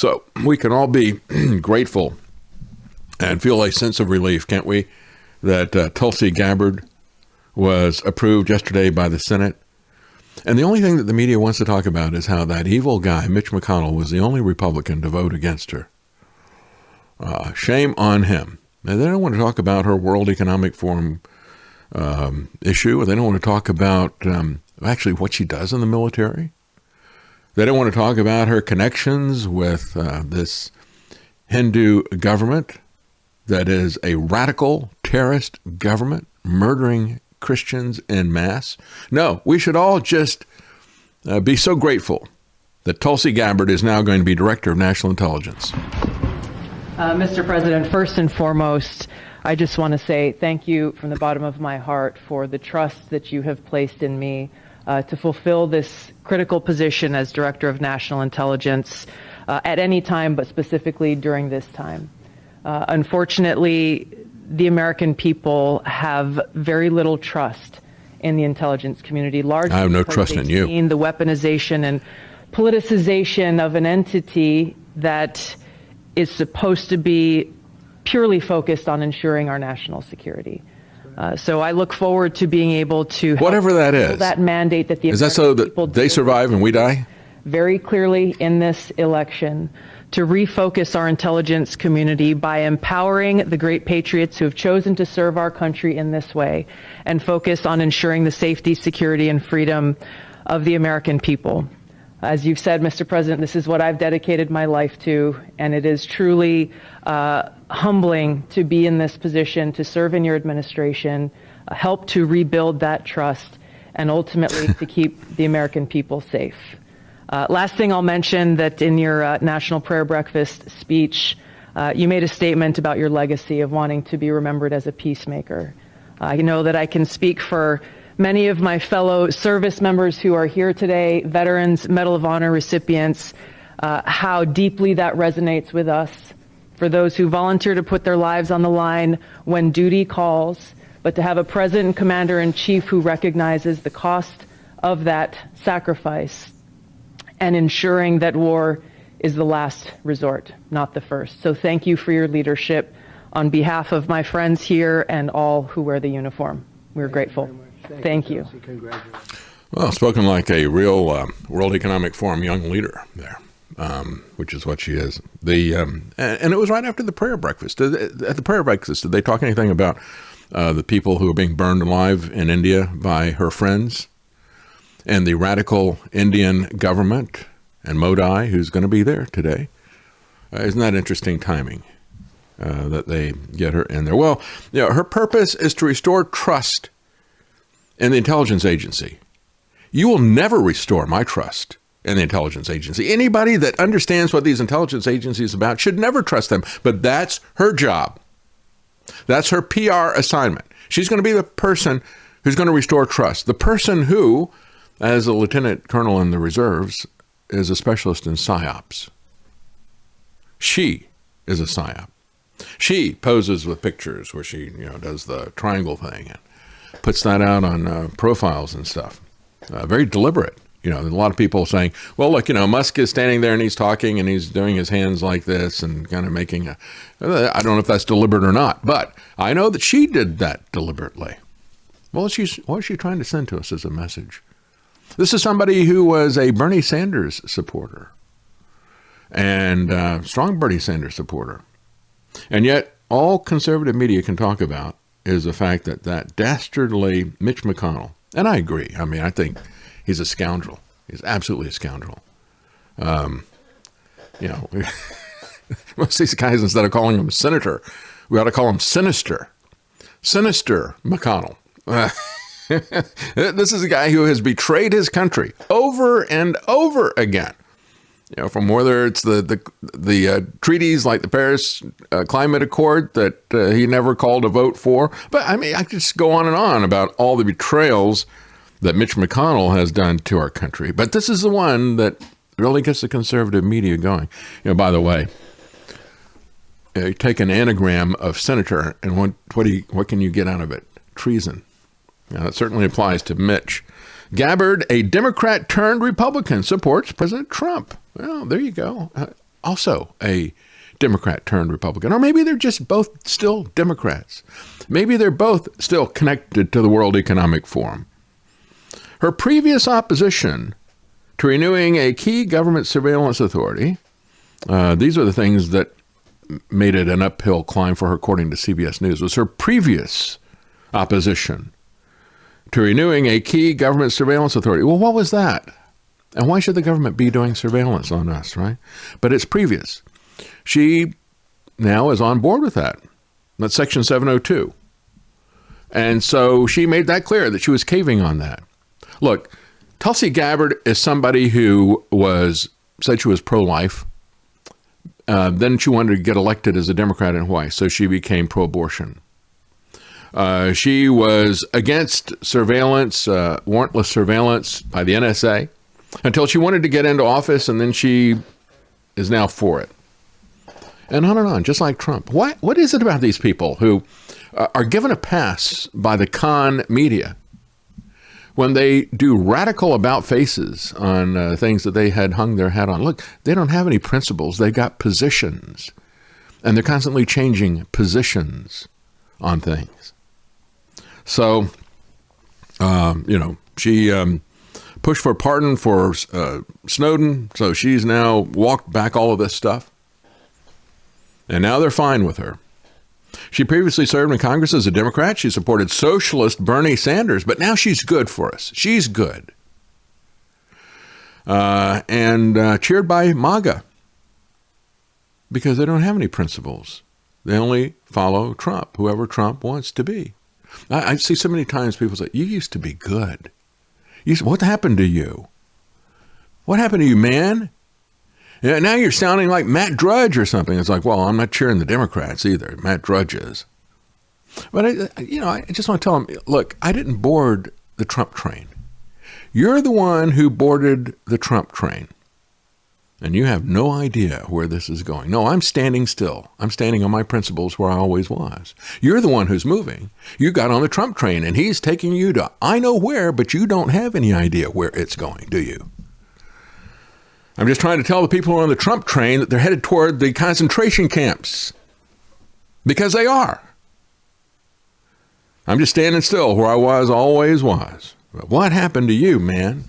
So we can all be grateful and feel a sense of relief, can't we, that Tulsi Gabbard was approved yesterday by the Senate. And the only thing that the media wants to talk about is how that evil guy, Mitch McConnell, was the only Republican to vote against her. Shame on him. And they don't want to talk about her World Economic Forum issue. They don't want to talk about actually what she does in the military. They don't want to talk about her connections with this Hindu government that is a radical terrorist government murdering Christians en masse. No, we should all just be so grateful that Tulsi Gabbard is now going to be Director of National Intelligence. Mr. President, first and foremost, I just want to say thank you from the bottom of my heart for the trust that you have placed in me to fulfill this critical position as Director of National Intelligence at any time, but specifically during this time. Unfortunately, the American people have very little trust in the intelligence community. Largely, I have no trust in you. The weaponization and politicization of an entity that is supposed to be purely focused on ensuring our national security. So I look forward to being able to help whatever that is, that mandate that the is that so that they survive and we die? Very clearly in this election, to refocus our intelligence community by empowering the great patriots who have chosen to serve our country in this way and focus on ensuring the safety, security, and freedom of the American people. As you've said, Mr. President, this is what I've dedicated my life to, and it is truly humbling to be in this position, to serve in your administration, help to rebuild that trust, and ultimately to keep the American people safe. Last thing I'll mention, that in your National Prayer Breakfast speech, you made a statement about your legacy of wanting to be remembered as a peacemaker. I know that I can speak for many of my fellow service members who are here today, veterans, Medal of Honor recipients, how deeply that resonates with us. For those who volunteer to put their lives on the line when duty calls, but to have a President and Commander-in-Chief who recognizes the cost of that sacrifice and ensuring that war is the last resort, not the first. So thank you for your leadership on behalf of my friends here and all who wear the uniform. We're grateful. Thank you. Well, spoken like a real World Economic Forum young leader there, which is what she is. And it was right after the prayer breakfast. At the prayer breakfast, did they talk anything about the people who are being burned alive in India by her friends and the radical Indian government and Modi, who's going to be there today? Isn't that interesting timing that they get her in there? Well, you know, her purpose is to restore trust in the intelligence agency. You will never restore my trust in the intelligence agency. Anybody that understands what these intelligence agencies are about should never trust them, but that's her job. That's her PR assignment. She's going to be the person who's going to restore trust. The person who, as a lieutenant colonel in the reserves, is a specialist in psyops. She is a psyop. She poses with pictures where she, does the triangle thing and puts that out on profiles and stuff. Very deliberate. A lot of people saying, well, look, Musk is standing there and he's talking and he's doing his hands like this and kind of making I don't know if that's deliberate or not, but I know that she did that deliberately. What is she trying to send to us as a message? This is somebody who was a Bernie Sanders supporter and strong Bernie Sanders supporter. And yet all conservative media can talk about is the fact that dastardly Mitch McConnell, and I agree. I mean, I think he's a scoundrel. He's absolutely a scoundrel. Most of these guys, instead of calling him a senator, we ought to call him sinister. Sinister McConnell. This is a guy who has betrayed his country over and over again. From whether it's the treaties like the Paris Climate Accord that he never called a vote for. But I mean, I could just go on and on about all the betrayals that Mitch McConnell has done to our country. But this is the one that really gets the conservative media going. By the way, you take an anagram of senator and what can you get out of it? Treason. Now, that certainly applies to Mitch. Gabbard, a Democrat turned Republican, supports President Trump. Well, there you go. also a Democrat turned Republican. Or maybe they're just both still Democrats. Maybe they're both still connected to the World Economic Forum. Her previous opposition to renewing a key government surveillance authority, these are the things that made it an uphill climb for her, according to CBS News, was her previous opposition to renewing a key government surveillance authority. Well, what was that? And why should the government be doing surveillance on us, right? But it's previous. She now is on board with that. That's Section 702. And so she made that clear that she was caving on that. Look, Tulsi Gabbard is somebody who said she was pro-life. Then she wanted to get elected as a Democrat in Hawaii, so she became pro-abortion. She was against surveillance, warrantless surveillance by the NSA, until she wanted to get into office, and then she is now for it. And on, just like Trump. What is it about these people who are given a pass by the con media when they do radical about faces on things that they had hung their hat on? Look, they don't have any principles. They got positions, and they're constantly changing positions on things. So, she pushed for pardon for Snowden, so she's now walked back all of this stuff, and now they're fine with her. She previously served in Congress as a Democrat. She supported socialist Bernie Sanders, but now she's good for us. She's good. And cheered by MAGA because they don't have any principles. They only follow Trump, whoever Trump wants to be. I see so many times people say, you used to be good. What happened to you? What happened to you, man? Yeah, now you're sounding like Matt Drudge or something. It's like, well, I'm not cheering the Democrats either. Matt Drudge is. But, I just want to tell them, look, I didn't board the Trump train. You're the one who boarded the Trump train. And you have no idea where this is going. No, I'm standing still. I'm standing on my principles where I always was. You're the one who's moving. You got on the Trump train, and he's taking you to I know where, but you don't have any idea where it's going, do you? I'm just trying to tell the people who are on the Trump train that they're headed toward the concentration camps. Because they are. I'm just standing still where I always was. But what happened to you, man?